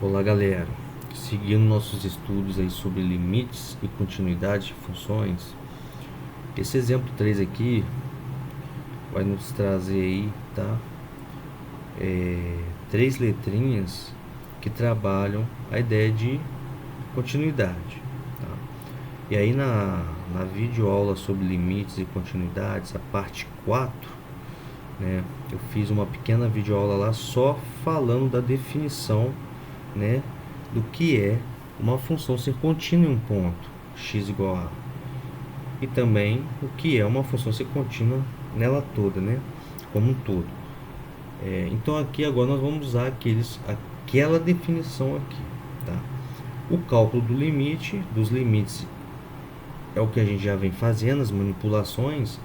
Olá galera, seguindo nossos estudos aí sobre limites e continuidade de funções, esse exemplo 3 aqui vai nos trazer aí, tá? Três letrinhas que trabalham a ideia de continuidade, tá? E aí na videoaula sobre limites e continuidades, a parte 4, né, eu fiz uma pequena videoaula lá só falando da definição, né, do que é uma função ser contínua em um ponto x igual a, e também o que é uma função ser contínua nela toda, né, como um todo. Então aqui agora nós vamos usar aquela definição aqui, tá? O cálculo do limite, dos limites, é o que a gente já vem fazendo, as manipulações,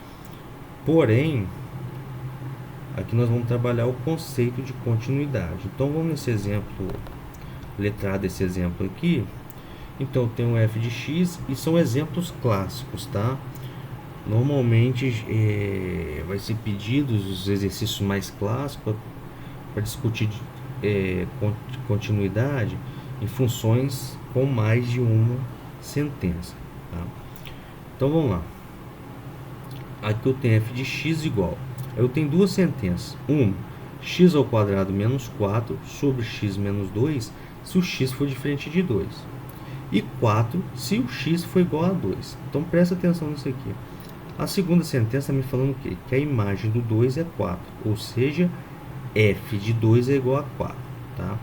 porém aqui nós vamos trabalhar o conceito de continuidade. Então vamos nesse exemplo, letrado esse exemplo aqui. Então eu tenho f de x e são exemplos clássicos, tá? Normalmente vai ser pedidos os exercícios mais clássicos para discutir continuidade em funções com mais de uma sentença, tá? Então vamos lá. Aqui eu tenho f de x igual, eu tenho duas sentenças. Uma, x ao quadrado menos 4 sobre x menos 2 se o x for diferente de 2. E 4 se o x for igual a 2. Então presta atenção nisso aqui. A segunda sentença está me falando o quê? Que a imagem do 2 é 4. Ou seja, f de 2 é igual a 4. Tá?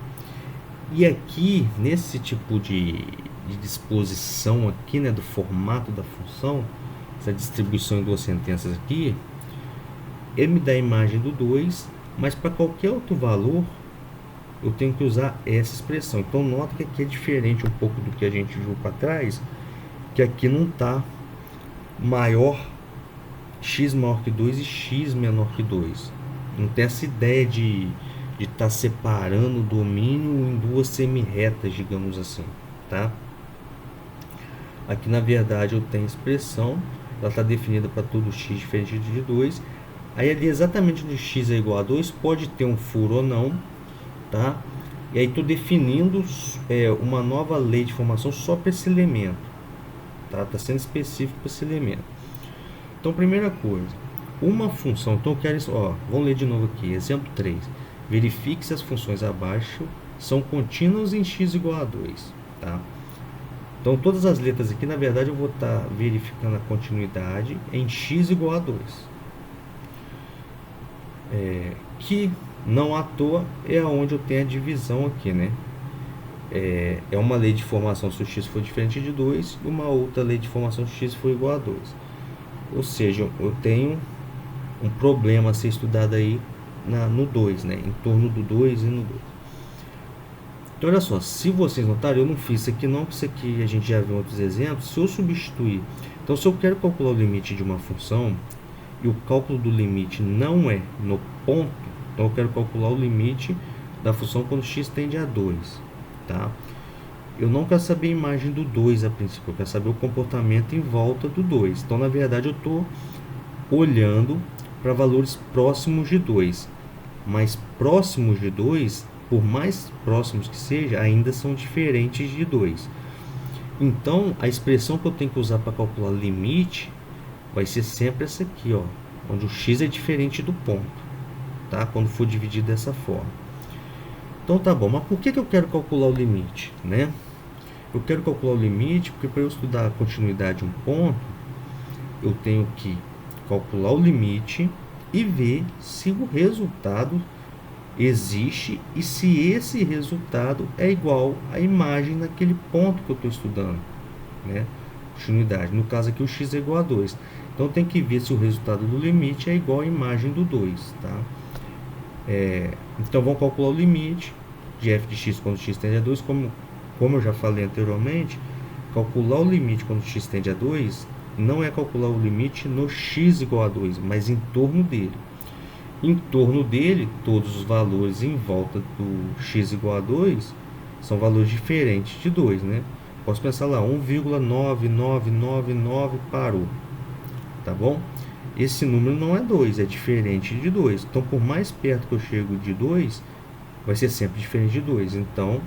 E aqui, nesse tipo de disposição aqui, né, do formato da função, essa distribuição em duas sentenças aqui, ele me dá a imagem do 2, mas para qualquer outro valor, eu tenho que usar essa expressão. Então nota que aqui é diferente um pouco do que a gente viu para trás, que aqui não está x maior que 2 e x menor que 2. Não tem essa ideia de estar separando o domínio em duas semi-retas, digamos assim, tá? Aqui na verdade eu tenho a expressão, ela está definida para todo x diferente de 2. Aí ali exatamente onde x é igual a 2, pode ter um furo ou não, tá? E aí estou definindo uma nova lei de formação só para esse elemento, tá? Está sendo específico para esse elemento. Então, primeira coisa, uma função, então eu quero isso, vamos ler de novo aqui, exemplo 3. Verifique se as funções abaixo são contínuas em x igual a 2, tá? Então, todas as letras aqui, na verdade, eu vou estar verificando a continuidade em x igual a 2. Que não à toa é onde eu tenho a divisão aqui, né? É uma lei de formação se o x for diferente de 2 e uma outra lei de formação se o x for igual a 2. Ou seja, eu tenho um problema a ser estudado aí no 2, né? Em torno do 2 e no 2. Então, olha só, se vocês notarem, eu não fiz isso aqui não, porque isso aqui a gente já viu em outros exemplos. Se eu substituir, então se eu quero calcular o limite de uma função e o cálculo do limite não é no ponto, então eu quero calcular o limite da função quando x tende a 2, tá? Eu não quero saber a imagem do 2 a princípio, eu quero saber o comportamento em volta do 2. Então, na verdade, eu estou olhando para valores próximos de 2. Mas próximos de 2, por mais próximos que seja, ainda são diferentes de 2. Então, a expressão que eu tenho que usar para calcular limite vai ser sempre essa aqui, onde o x é diferente do ponto, tá? Quando for dividido dessa forma. Então tá bom, mas por que eu quero calcular o limite, né? Eu quero calcular o limite porque para eu estudar a continuidade de um ponto, eu tenho que calcular o limite e ver se o resultado existe e se esse resultado é igual à imagem naquele ponto que eu estou estudando, né? Continuidade. No caso aqui o x é igual a 2. Então tem que ver se o resultado do limite é igual à imagem do 2, tá? Então vamos calcular o limite de f de x quando x tende a 2, como eu já falei anteriormente. Calcular o limite quando x tende a 2 não é calcular o limite no x igual a 2, mas em torno dele. Em torno dele, todos os valores em volta do x igual a 2 são valores diferentes de 2, né? Posso pensar lá, 1,9999 parou, tá bom? Esse número não é 2, é diferente de 2. Então, por mais perto que eu chego de 2, vai ser sempre diferente de 2. Então,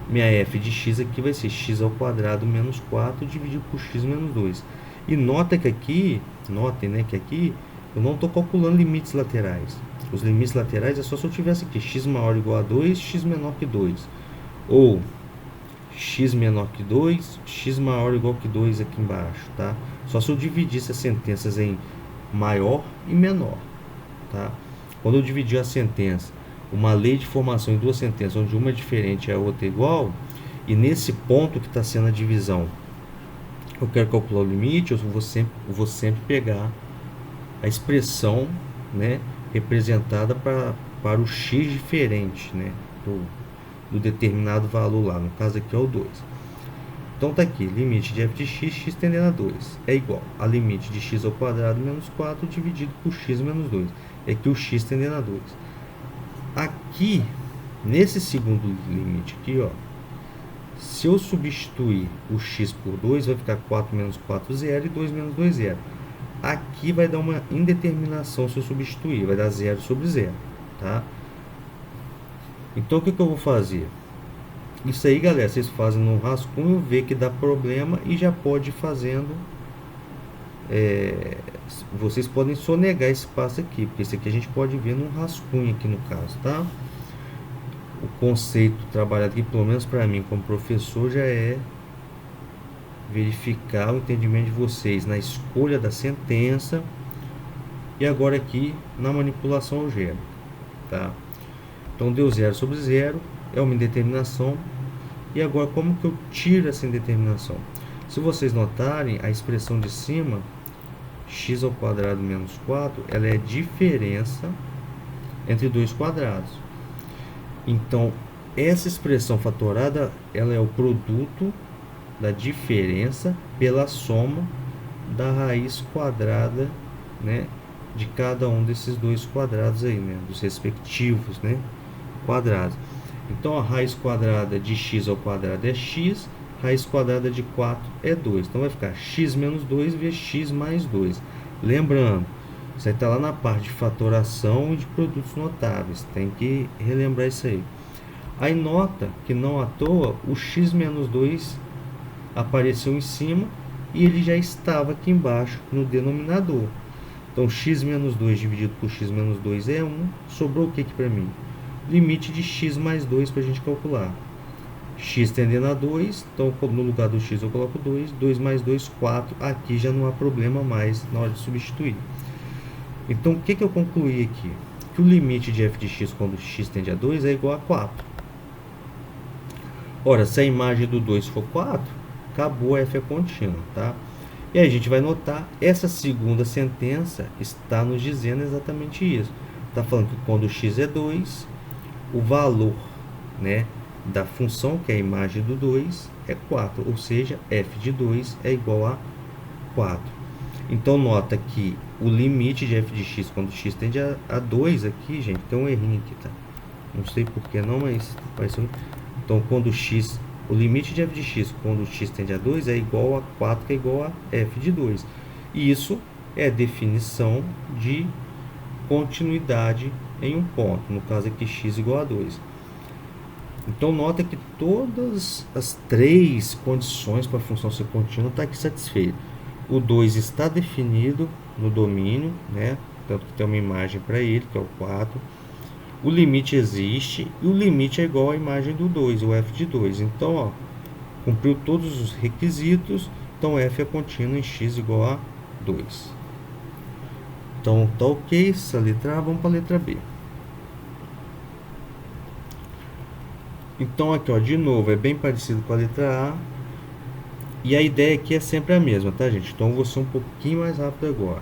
minha f de x aqui vai ser x ao quadrado menos 4 dividido por x menos 2. E nota que aqui, notem, né, que aqui eu não estou calculando limites laterais. Os limites laterais é só se eu tivesse aqui x maior ou igual a 2, x menor que 2. Ou x menor que 2, x maior ou igual que 2 aqui embaixo, tá? Só se eu dividisse as sentenças em maior e menor, tá? Quando eu dividir a sentença, uma lei de formação em duas sentenças, onde uma é diferente e a outra é igual, e nesse ponto que está sendo a divisão, eu quero calcular o limite, eu vou sempre pegar a expressão, né, representada para o x diferente, né, do determinado valor lá, no caso aqui é o 2. Então tá aqui, limite de f de x, x tendendo a 2, é igual a limite de x ao quadrado menos 4 dividido por x menos 2. É aqui o x tendendo a 2. Aqui, nesse segundo limite aqui, ó, se eu substituir o x por 2, vai ficar 4 menos 4, 0 e 2 menos 2, 0. Aqui vai dar uma indeterminação se eu substituir, vai dar 0 sobre 0, tá? Então, o que eu vou fazer? Isso aí, galera, vocês fazem no rascunho, vê que dá problema e já pode ir fazendo. Vocês podem sonegar esse passo aqui, porque esse aqui a gente pode ver no rascunho aqui no caso, tá? O conceito trabalhado aqui, pelo menos para mim como professor, já é verificar o entendimento de vocês na escolha da sentença e agora aqui na manipulação algébrica, tá? Então deu 0 sobre 0, é uma indeterminação. E agora como que eu tiro essa indeterminação? Se vocês notarem, a expressão de cima, x ao quadrado menos 4, ela é a diferença entre dois quadrados. Então, essa expressão fatorada, ela é o produto da diferença pela soma da raiz quadrada, né, de cada um desses dois quadrados aí, né, dos respectivos, né, quadrados. Então, a raiz quadrada de x ao quadrado é x, raiz quadrada de 4 é 2. Então, vai ficar x menos 2 vezes x mais 2. Lembrando, isso aí está lá na parte de fatoração e de produtos notáveis. Tem que relembrar isso aí. Aí nota que não à toa o x menos 2 apareceu em cima e ele já estava aqui embaixo no denominador. Então x menos 2 dividido por x menos 2 é 1. Sobrou o que aqui para mim? Limite de x mais 2 para a gente calcular. X tendendo a 2, então no lugar do x eu coloco 2, 2 mais 2, 4, aqui já não há problema mais na hora de substituir. Então o que eu concluí aqui? Que o limite de f de x quando x tende a 2 é igual a 4. Ora, se a imagem do 2 for 4, acabou, f é contínua, tá? E aí a gente vai notar, essa segunda sentença está nos dizendo exatamente isso. Está falando que quando x é 2, o valor, né, da função, que é a imagem do 2, é 4, ou seja, f de 2 é igual a 4. Então, nota que o limite de f de x quando x tende a 2 aqui, gente, tem um errinho aqui, tá? Não sei porquê não, mas vai ser. Então, quando x, o limite de f de x quando x tende a 2 é igual a 4, que é igual a f de 2. E isso é definição de continuidade em um ponto, no caso aqui x igual a 2. Então, nota que todas as três condições para a função ser contínua está aqui satisfeita. O 2 está definido no domínio, né? Tanto que tem uma imagem para ele, que é o 4. O limite existe e o limite é igual à imagem do 2, o f de 2. Então, ó, cumpriu todos os requisitos, então f é contínua em x igual a 2. Então, tá ok essa letra A, vamos para a letra B. Então, aqui, ó, de novo, é bem parecido com a letra A. E a ideia aqui é sempre a mesma, tá, gente? Então, eu vou ser um pouquinho mais rápido agora.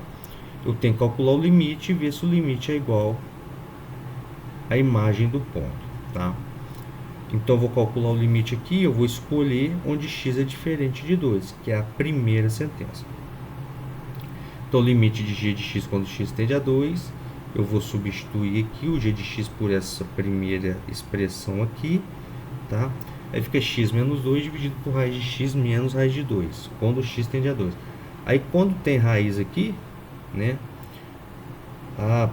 Eu tenho que calcular o limite e ver se o limite é igual à imagem do ponto, tá? Então, eu vou calcular o limite aqui, eu vou escolher onde x é diferente de 2, que é a primeira sentença. Então, o limite de g de x quando x tende a 2, eu vou substituir aqui o g de x por essa primeira expressão aqui, tá? Aí fica x menos 2 dividido por raiz de x menos raiz de 2, quando x tende a 2. Aí, quando tem raiz aqui, né?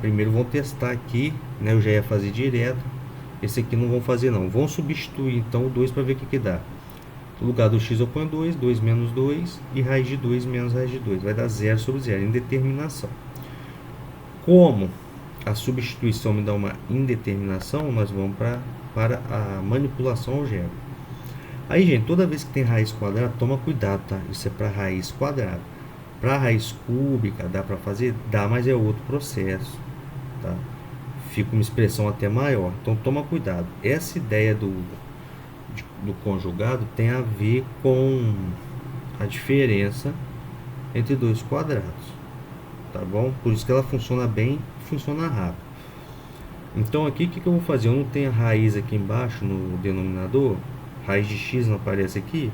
Primeiro vamos testar aqui, né? Eu já ia fazer direto. Esse aqui não vão fazer não. Vão substituir então o 2 para ver o que dá. No lugar do x eu ponho 2, 2 menos 2 e raiz de 2 menos raiz de 2. Vai dar 0 sobre 0, indeterminação. Como a substituição me dá uma indeterminação, nós vamos para a manipulação algébrica. Aí, gente, toda vez que tem raiz quadrada, toma cuidado, tá? Isso é para raiz quadrada. Para raiz cúbica, dá para fazer? Dá, mas é outro processo, tá? Fica uma expressão até maior. Então, toma cuidado. Essa ideia do conjugado tem a ver com a diferença entre dois quadrados, tá bom? Por isso que ela funciona bem, funciona rápido. Então aqui o que eu vou fazer? Eu não tenho a raiz aqui embaixo no denominador, raiz de x não aparece aqui,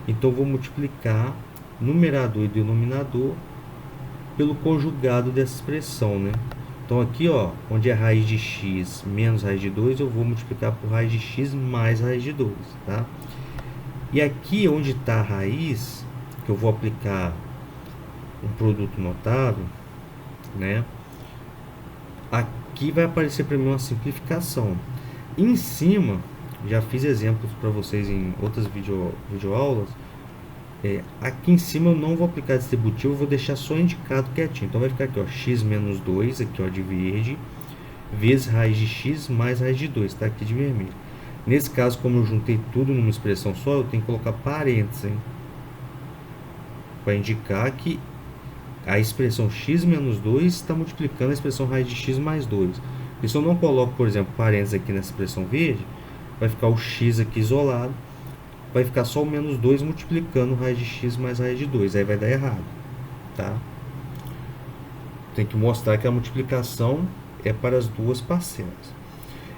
então eu vou multiplicar numerador e denominador pelo conjugado dessa expressão, né? Então aqui, ó, onde é raiz de x menos raiz de 2, eu vou multiplicar por raiz de x mais raiz de 2, tá? E aqui onde está a raiz, que eu vou aplicar um produto notável, né? Aqui vai aparecer para mim uma simplificação. Em cima, já fiz exemplos para vocês em outras videoaulas. Aqui em cima eu não vou aplicar distributivo, eu vou deixar só indicado quietinho. Então vai ficar aqui, ó, x menos 2, aqui ó, de verde, vezes raiz de x mais raiz de 2, tá aqui de vermelho. Nesse caso, como eu juntei tudo numa expressão só, eu tenho que colocar parênteses, hein? Para indicar que a expressão x menos 2 está multiplicando a expressão raiz de x mais 2. E se eu não coloco, por exemplo, parênteses aqui nessa expressão verde, vai ficar o x aqui isolado, vai ficar só o menos 2 multiplicando raiz de x mais raiz de 2. Aí vai dar errado, tá? Tem que mostrar que a multiplicação é para as duas parcelas.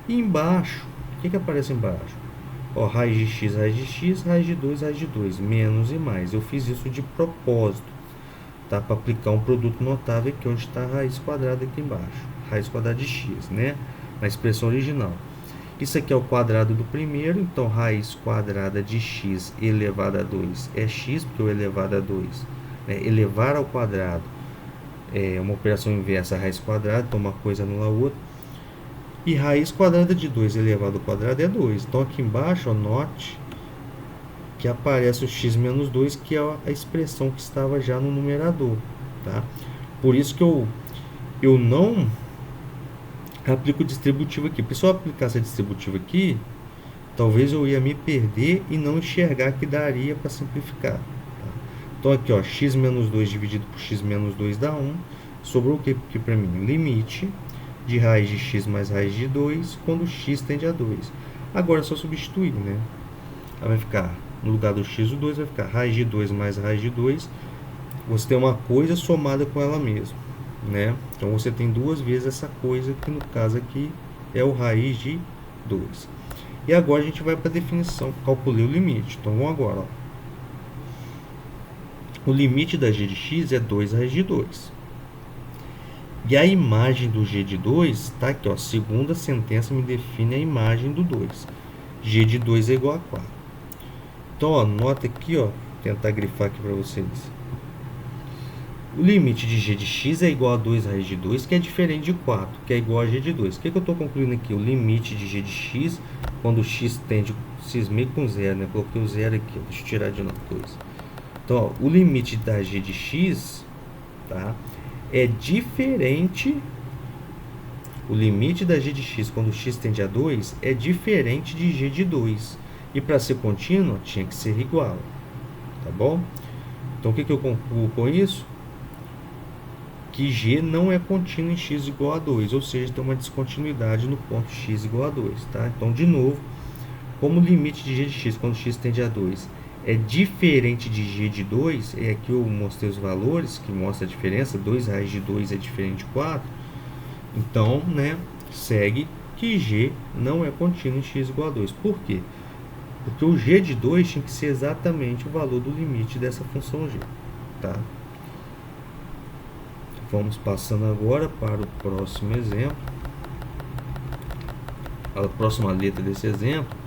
E embaixo, o que aparece embaixo? Ó, raiz de x, raiz de 2, menos e mais. Eu fiz isso de propósito, tá? Para aplicar um produto notável aqui, onde está a raiz quadrada aqui embaixo. Raiz quadrada de x, né? Na expressão original. Isso aqui é o quadrado do primeiro, então raiz quadrada de x elevado a 2 é x, porque o elevado a 2, né? Elevar ao quadrado é uma operação inversa a raiz quadrada, então uma coisa anula a outra. E raiz quadrada de 2 elevado ao quadrado é 2. Então aqui embaixo, ó, note que aparece o x menos 2, que é a expressão que estava já no numerador, tá? Por isso que eu não aplico o distributivo aqui. Porque se eu aplicasse a distributiva aqui, talvez eu ia me perder e não enxergar que daria para simplificar, tá? Então aqui, ó, x menos 2 dividido por x menos 2 dá 1. Sobrou o que aqui para mim? Limite de raiz de x mais raiz de 2 quando x tende a 2. Agora é só substituir, né? Aí vai ficar, no lugar do x, o 2 vai ficar raiz de 2 mais raiz de 2. Você tem uma coisa somada com ela mesma, né? Então você tem duas vezes essa coisa, que no caso aqui é o raiz de 2. E agora a gente vai para a definição, calculei o limite. Então vamos agora, ó. O limite da g de x é 2 raiz de 2. E a imagem do g de 2 está aqui, ó. Segunda sentença me define a imagem do 2. G de 2 é igual a 4. Então, ó, nota aqui, ó. Vou tentar grifar aqui para vocês. O limite de g de x é igual a 2 raiz de 2, que é diferente de 4, que é igual a g de 2. O que eu estou concluindo aqui? O limite de g de x, quando x tende, cismei com 0, né? Coloquei o 0 aqui, deixa eu tirar de novo 2. Então, ó, o limite da g de x, tá? É diferente, o limite da g de x quando x tende a 2 é diferente de g de 2. E para ser contínuo, tinha que ser igual, tá bom? Então, o que eu concluo com isso? Que g não é contínuo em x igual a 2, ou seja, tem uma descontinuidade no ponto x igual a 2, tá? Então, de novo, como o limite de g de x quando x tende a 2 é diferente de g de 2, é aqui eu mostrei os valores que mostra a diferença, 2 raiz de 2 é diferente de 4, então, né, segue que g não é contínuo em x igual a 2. Por quê? Porque o g de 2 tinha que ser exatamente o valor do limite dessa função g, tá? Vamos passando agora para o próximo exemplo, a próxima letra desse exemplo.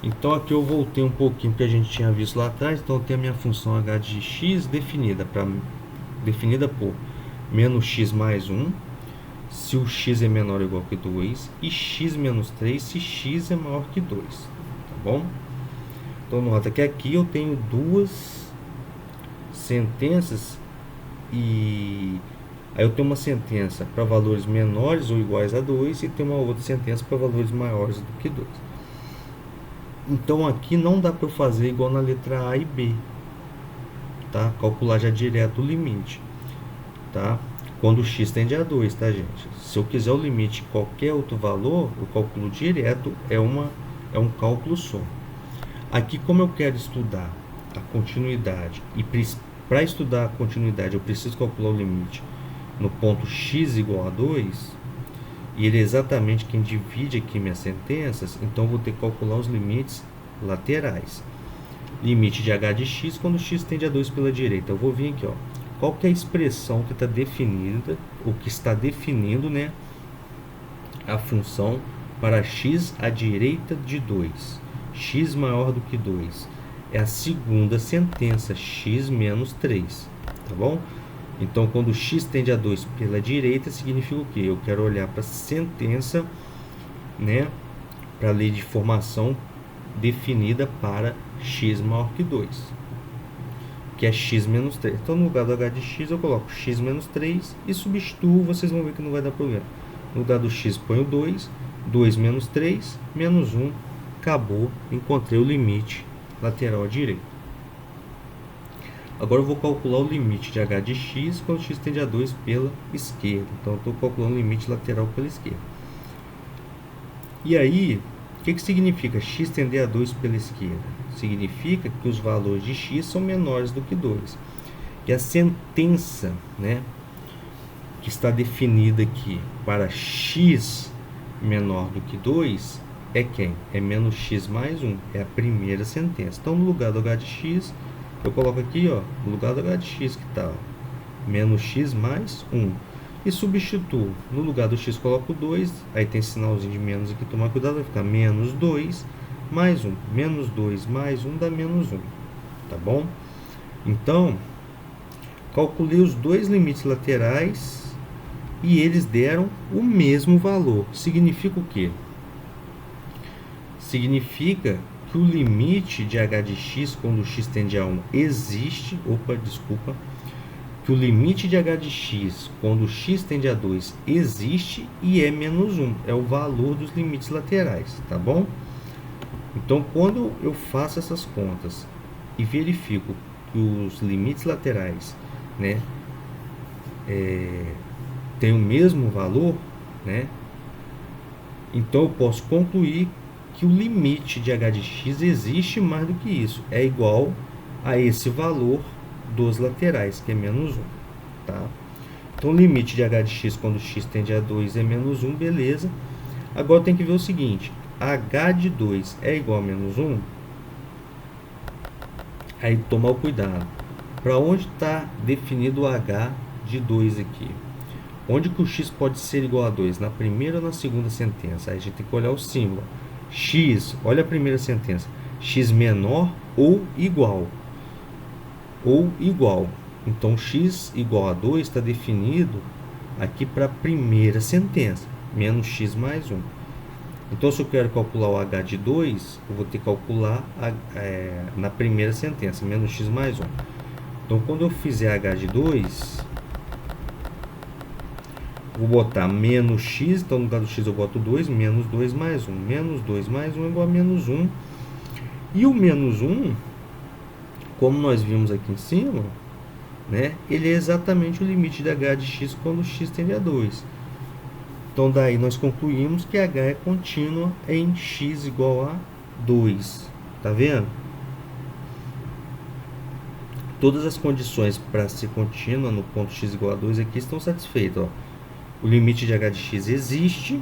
Então aqui eu voltei um pouquinho que a gente tinha visto lá atrás. Então eu tenho a minha função h de x definida por menos x mais 1, se o x é menor ou igual que 2 e x menos 3 se x é maior que 2, tá bom? Então nota que aqui eu tenho duas sentenças e aí eu tenho uma sentença para valores menores ou iguais a 2 e tem uma outra sentença para valores maiores do que 2. Então aqui não dá para eu fazer igual na letra A e B, tá? Calcular já direto o limite, tá? Quando o x tende a 2, tá, gente? Se eu quiser o limite de qualquer outro valor, o cálculo direto é um cálculo só. Aqui, como eu quero estudar a continuidade e para estudar a continuidade eu preciso calcular o limite no ponto x igual a 2, e ele é exatamente quem divide aqui minhas sentenças, então eu vou ter que calcular os limites laterais. Limite de h de x quando x tende a 2 pela direita. Eu vou vir aqui, ó. Qual que é a expressão que está definida, o que está definindo, né, a função para x à direita de 2? X maior do que 2. É a segunda sentença, x menos 3, tá bom? Então, quando x tende a 2 pela direita, significa o quê? Eu quero olhar para a sentença, né, para a lei de formação definida para x maior que 2, que é x menos 3. Então, no lugar do h de x, eu coloco x menos 3 e substituo, vocês vão ver que não vai dar problema. No lugar do x, ponho 2, 2 menos 3, menos 1, acabou, encontrei o limite lateral à direita. Agora eu vou calcular o limite de h de x quando x tende a 2 pela esquerda. Então, eu estou calculando o limite lateral pela esquerda. E aí, o que significa x tender a 2 pela esquerda? Significa que os valores de x são menores do que 2. E a sentença, né, que está definida aqui para x menor do que 2 é quem? É menos x mais 1. É a primeira sentença. Então, no lugar do h de x, eu coloco aqui, ó, no lugar do h de x que está menos x mais 1. E substituo. No lugar do x, coloco 2. Aí tem sinalzinho de menos aqui, tomar cuidado, vai ficar menos 2 mais 1. Menos 2 mais 1 dá menos 1. Tá bom? Então, calculei os dois limites laterais e eles deram o mesmo valor. Significa o quê? Significa que o limite de h de x quando x tende a 1 existe. Que o limite de h de x quando x tende a 2 existe e é menos 1. É o valor dos limites laterais, tá bom? Então, quando eu faço essas contas e verifico que os limites laterais, né, têm o mesmo valor, né, então eu posso concluir que o limite de h de x existe mais do que isso. É igual a esse valor dos laterais, que é menos 1. Tá? Então, o limite de h de x quando x tende a 2 é menos 1, beleza. Agora tem que ver o seguinte, h de 2 é igual a menos 1? Aí tomar cuidado. Para onde está definido o h de 2 aqui? Onde que o x pode ser igual a 2? Na primeira ou na segunda sentença? Aí a gente tem que olhar o símbolo. X, olha a primeira sentença. X menor ou igual. Ou igual. Então, x igual a 2 está definido aqui para a primeira sentença. Menos x mais 1. Então, se eu quero calcular o h de 2, eu vou ter que calcular na primeira sentença. Menos x mais 1. Então, quando eu fizer h de 2, vou botar menos x. Então, no lugar do x eu boto 2. Menos 2 mais 1. Menos 2 mais 1 é igual a menos 1. E o menos 1, como nós vimos aqui em cima, né, ele é exatamente o limite de h de x quando x tende a 2. Então, daí nós concluímos que h é contínua em x igual a 2. Tá vendo? Todas as condições para ser contínua no ponto x igual a 2 aqui estão satisfeitas. Ó. O limite de h de x existe,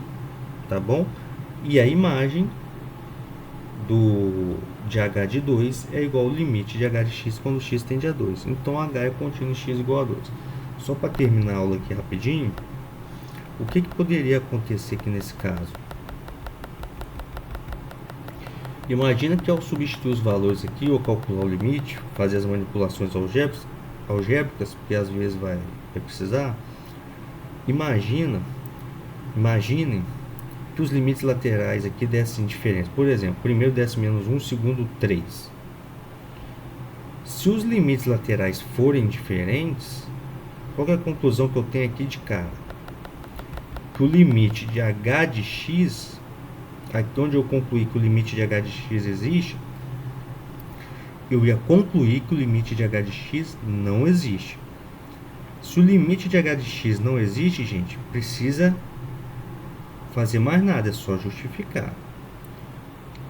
tá bom? E a imagem de h de 2 é igual ao limite de h de x quando x tende a 2. Então, h é contínuo em x igual a 2. Só para terminar a aula aqui rapidinho, o que poderia acontecer aqui nesse caso? Imagina que ao substituir os valores aqui, ou calcular o limite, fazer as manipulações algébricas, porque às vezes vai precisar. Imagina Imaginem que os limites laterais aqui dessem diferentes. Por exemplo, primeiro desce menos 1, segundo 3. Se os limites laterais forem diferentes, qual é a conclusão que eu tenho aqui de cara? Que o limite de h de x, aqui onde eu concluí que o limite de h de x existe, eu ia concluir que o limite de h de x não existe. Se o limite de h de x não existe, gente, precisa fazer mais nada, é só justificar,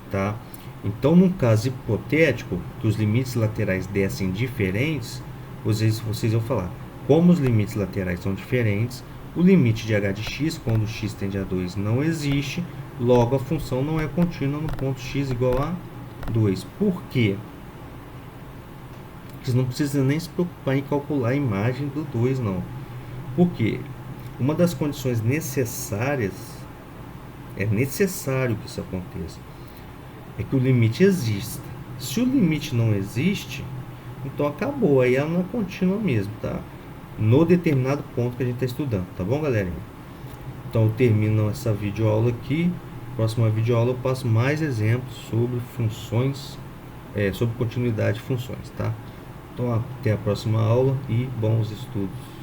tá? Então, num caso hipotético, que os limites laterais dessem diferentes, vocês vão falar, como os limites laterais são diferentes, o limite de h de x, quando x tende a 2, não existe, logo a função não é contínua no ponto x igual a 2. Por quê? Vocês não precisam nem se preocupar em calcular a imagem do 2, não. Por quê? Uma das condições necessárias, é necessário que isso aconteça, é que o limite exista. Se o limite não existe, então acabou, aí ela não é contínua mesmo, tá? No determinado ponto que a gente está estudando, tá bom, galerinha? Então eu termino essa videoaula aqui. Próxima videoaula eu passo mais exemplos sobre funções, sobre continuidade de funções, tá? Então até a próxima aula e bons estudos.